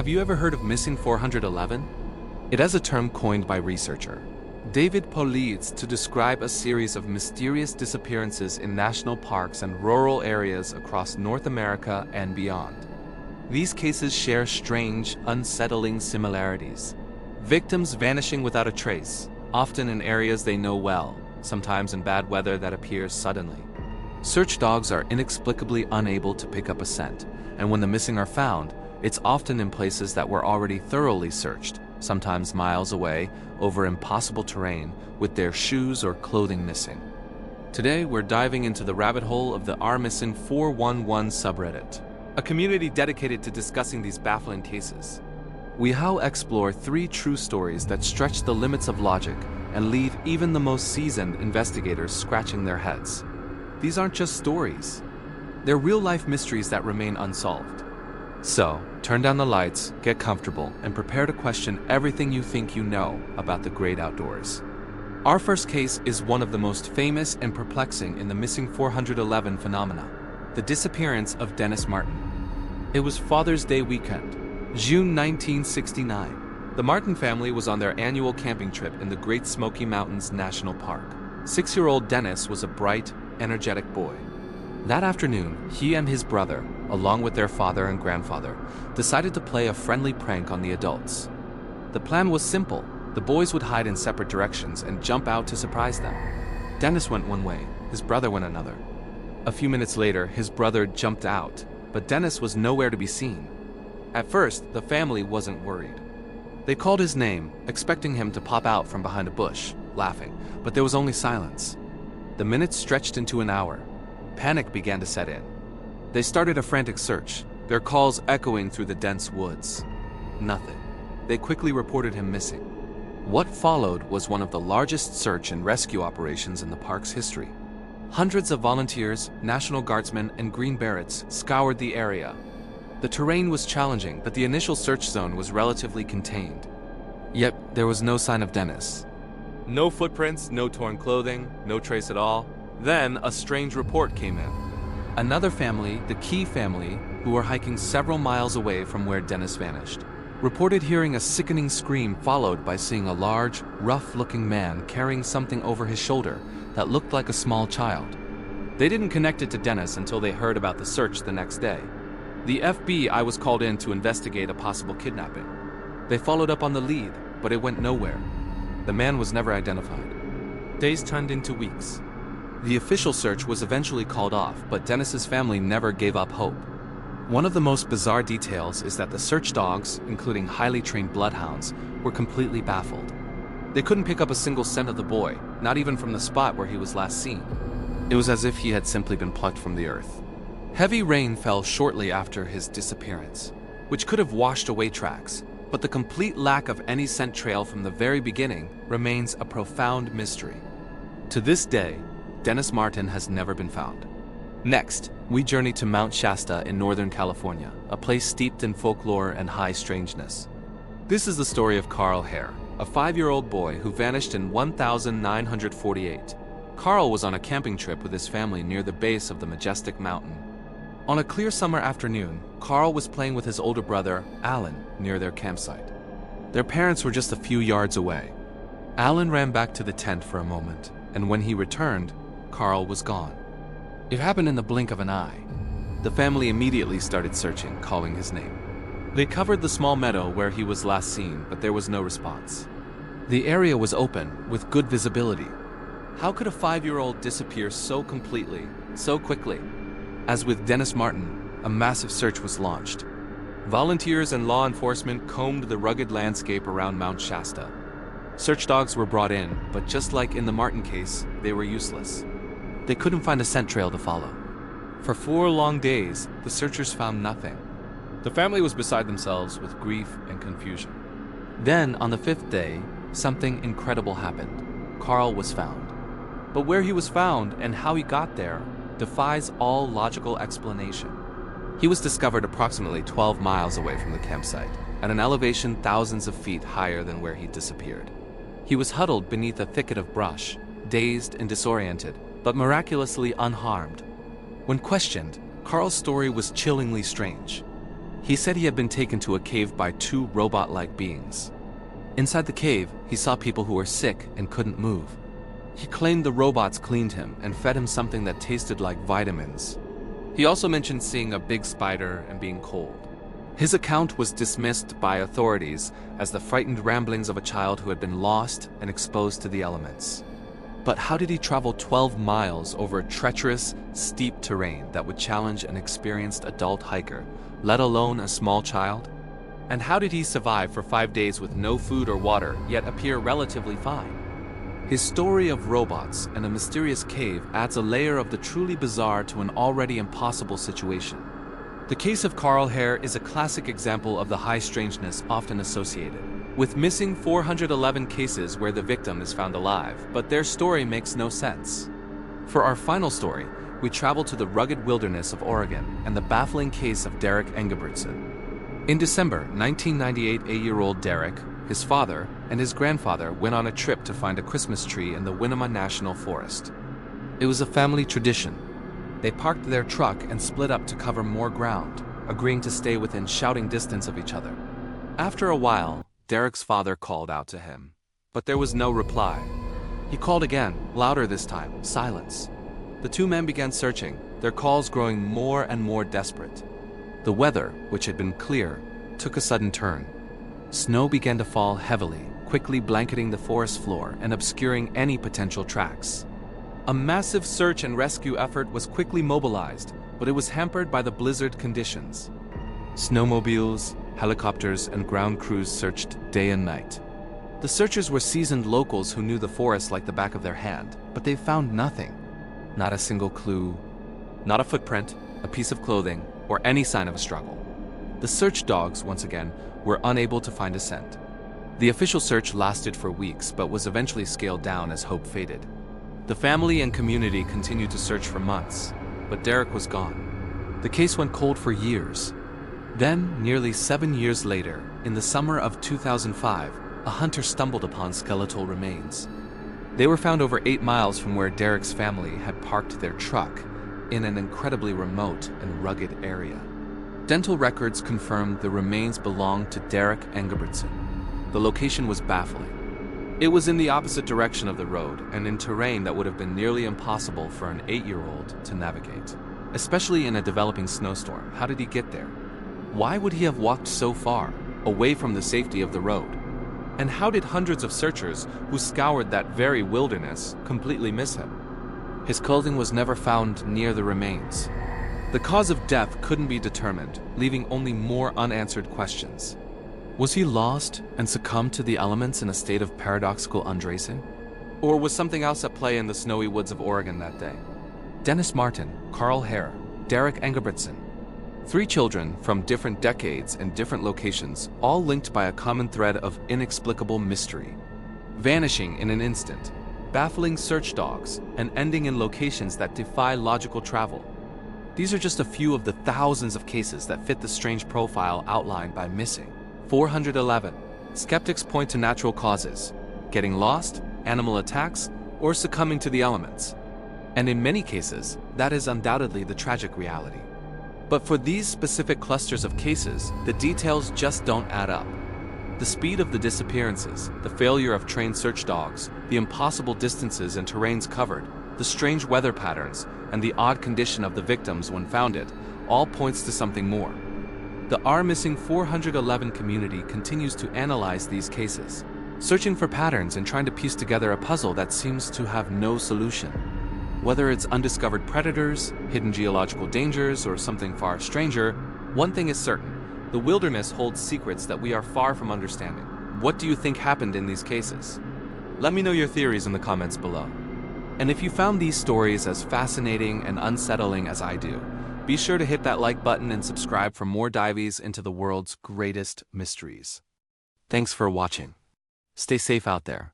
Have you ever heard of Missing 411? It has a term coined by researcher David Polides to describe a series of mysterious disappearances in national parks and rural areas across North America and beyond. These cases share strange, unsettling similarities. Victims vanishing without a trace, often in areas they know well, sometimes in bad weather that appears suddenly. Search dogs are inexplicably unable to pick up a scent, and when the missing are found, it's often in places that were already thoroughly searched, sometimes miles away, over impossible terrain, with their shoes or clothing missing. Today, we're diving into the rabbit hole of the Missing 411 subreddit, a community dedicated to discussing these baffling cases. We how explore 3 true stories that stretch the limits of logic and leave even the most seasoned investigators scratching their heads. These aren't just stories. They're real-life mysteries that remain unsolved. So, turn down the lights, get comfortable, and prepare to question everything you think you know about the great outdoors. Our first case is one of the most famous and perplexing in the Missing 411 phenomena, the disappearance of Dennis Martin. It was Father's Day weekend, June 1969. The Martin family was on their annual camping trip in the Great Smoky Mountains National Park. 6-year-old Dennis was a bright, energetic boy. That afternoon, he and his brother, along with their father and grandfather, decided to play a friendly prank on the adults. The plan was simple. The boys would hide in separate directions and jump out to surprise them. Dennis went one way, his brother went another. A few minutes later, his brother jumped out, but Dennis was nowhere to be seen. At first, the family wasn't worried. They called his name, expecting him to pop out from behind a bush, laughing, but there was only silence. The minutes stretched into an hour. Panic began to set in. They started a frantic search, their calls echoing through the dense woods. Nothing. They quickly reported him missing. What followed was one of the largest search and rescue operations in the park's history. Hundreds of volunteers, National Guardsmen, and Green Berets scoured the area. The terrain was challenging, but the initial search zone was relatively contained. Yet, there was no sign of Dennis. No footprints, no torn clothing, no trace at all. Then, a strange report came in. Another family, the Key family, who were hiking several miles away from where Dennis vanished, reported hearing a sickening scream followed by seeing a large, rough-looking man carrying something over his shoulder that looked like a small child. They didn't connect it to Dennis until they heard about the search the next day. The FBI was called in to investigate a possible kidnapping. They followed up on the lead, but it went nowhere. The man was never identified. Days turned into weeks. The official search was eventually called off, but Dennis's family never gave up hope. One of the most bizarre details is that the search dogs, including highly trained bloodhounds, were completely baffled. They couldn't pick up a single scent of the boy, not even from the spot where he was last seen. It was as if he had simply been plucked from the earth. Heavy rain fell shortly after his disappearance, which could have washed away tracks, but the complete lack of any scent trail from the very beginning remains a profound mystery. To this day, Dennis Martin has never been found. Next, we journey to Mount Shasta in Northern California, a place steeped in folklore and high strangeness. This is the story of Carl Hare, a 5-year-old boy who vanished in 1948. Carl was on a camping trip with his family near the base of the majestic mountain. On a clear summer afternoon, Carl was playing with his older brother, Alan, near their campsite. Their parents were just a few yards away. Alan ran back to the tent for a moment, and when he returned, Carl was gone. It happened in the blink of an eye. The family immediately started searching, calling his name. They covered the small meadow where he was last seen, but there was no response. The area was open, with good visibility. How could a 5-year-old disappear so completely, so quickly? As with Dennis Martin, a massive search was launched. Volunteers and law enforcement combed the rugged landscape around Mount Shasta. Search dogs were brought in, but just like in the Martin case, they were useless. They couldn't find a scent trail to follow. For 4 long days, the searchers found nothing. The family was beside themselves with grief and confusion. Then, on the 5th day, something incredible happened. Carl was found. But where he was found and how he got there defies all logical explanation. He was discovered approximately 12 miles away from the campsite, at an elevation thousands of feet higher than where he disappeared. He was huddled beneath a thicket of brush, dazed and disoriented, but miraculously unharmed. When questioned, Carl's story was chillingly strange. He said he had been taken to a cave by two robot-like beings. Inside the cave, he saw people who were sick and couldn't move. He claimed the robots cleaned him and fed him something that tasted like vitamins. He also mentioned seeing a big spider and being cold. His account was dismissed by authorities as the frightened ramblings of a child who had been lost and exposed to the elements. But how did he travel 12 miles over treacherous, steep terrain that would challenge an experienced adult hiker, let alone a small child? And how did he survive for 5 days with no food or water, yet appear relatively fine? His story of robots and a mysterious cave adds a layer of the truly bizarre to an already impossible situation. The case of Karl Hare is a classic example of the high strangeness often associated with missing 411 cases where the victim is found alive, but their story makes no sense. For our final story, we travel to the rugged wilderness of Oregon and the baffling case of Derek Engebretson. In December 1998, 8-year-old Derek, his father, and his grandfather went on a trip to find a Christmas tree in the Winema National Forest. It was a family tradition. They parked their truck and split up to cover more ground, agreeing to stay within shouting distance of each other. After a while, Derek's father called out to him, but there was no reply. He called again, louder this time, silence. The two men began searching, their calls growing more and more desperate. The weather, which had been clear, took a sudden turn. Snow began to fall heavily, quickly blanketing the forest floor and obscuring any potential tracks. A massive search and rescue effort was quickly mobilized, but it was hampered by the blizzard conditions. Snowmobiles, helicopters, and ground crews searched day and night. The searchers were seasoned locals who knew the forest like the back of their hand, but they found nothing. Not a single clue, not a footprint, a piece of clothing, or any sign of a struggle. The search dogs, once again, were unable to find a scent. The official search lasted for weeks, but was eventually scaled down as hope faded. The family and community continued to search for months, but Derek was gone. The case went cold for years. Then, nearly 7 years later, in the summer of 2005, a hunter stumbled upon skeletal remains. They were found over 8 miles from where Derek's family had parked their truck, in an incredibly remote and rugged area. Dental records confirmed the remains belonged to Derek Engebretson. The location was baffling. It was in the opposite direction of the road and in terrain that would have been nearly impossible for an 8-year-old to navigate. Especially in a developing snowstorm, how did he get there? Why would he have walked so far, away from the safety of the road? And how did hundreds of searchers who scoured that very wilderness completely miss him? His clothing was never found near the remains. The cause of death couldn't be determined, leaving only more unanswered questions. Was he lost and succumbed to the elements in a state of paradoxical undressing? Or was something else at play in the snowy woods of Oregon that day? Dennis Martin, Karl Hare, Derek Engebretson. 3 children from different decades and different locations, all linked by a common thread of inexplicable mystery. Vanishing in an instant, baffling search dogs, and ending in locations that defy logical travel. These are just a few of the thousands of cases that fit the strange profile outlined by Missing 411. Skeptics point to natural causes, getting lost, animal attacks, or succumbing to the elements. And in many cases, that is undoubtedly the tragic reality. But for these specific clusters of cases, the details just don't add up. The speed of the disappearances, the failure of trained search dogs, the impossible distances and terrains covered, the strange weather patterns, and the odd condition of the victims when found all points to something more. The Our Missing 411 community continues to analyze these cases, searching for patterns and trying to piece together a puzzle that seems to have no solution. Whether it's undiscovered predators, hidden geological dangers, or something far stranger, one thing is certain: the wilderness holds secrets that we are far from understanding. What do you think happened in these cases? Let me know your theories in the comments below. And if you found these stories as fascinating and unsettling as I do, be sure to hit that like button and subscribe for more dives into the world's greatest mysteries. Thanks for watching. Stay safe out there.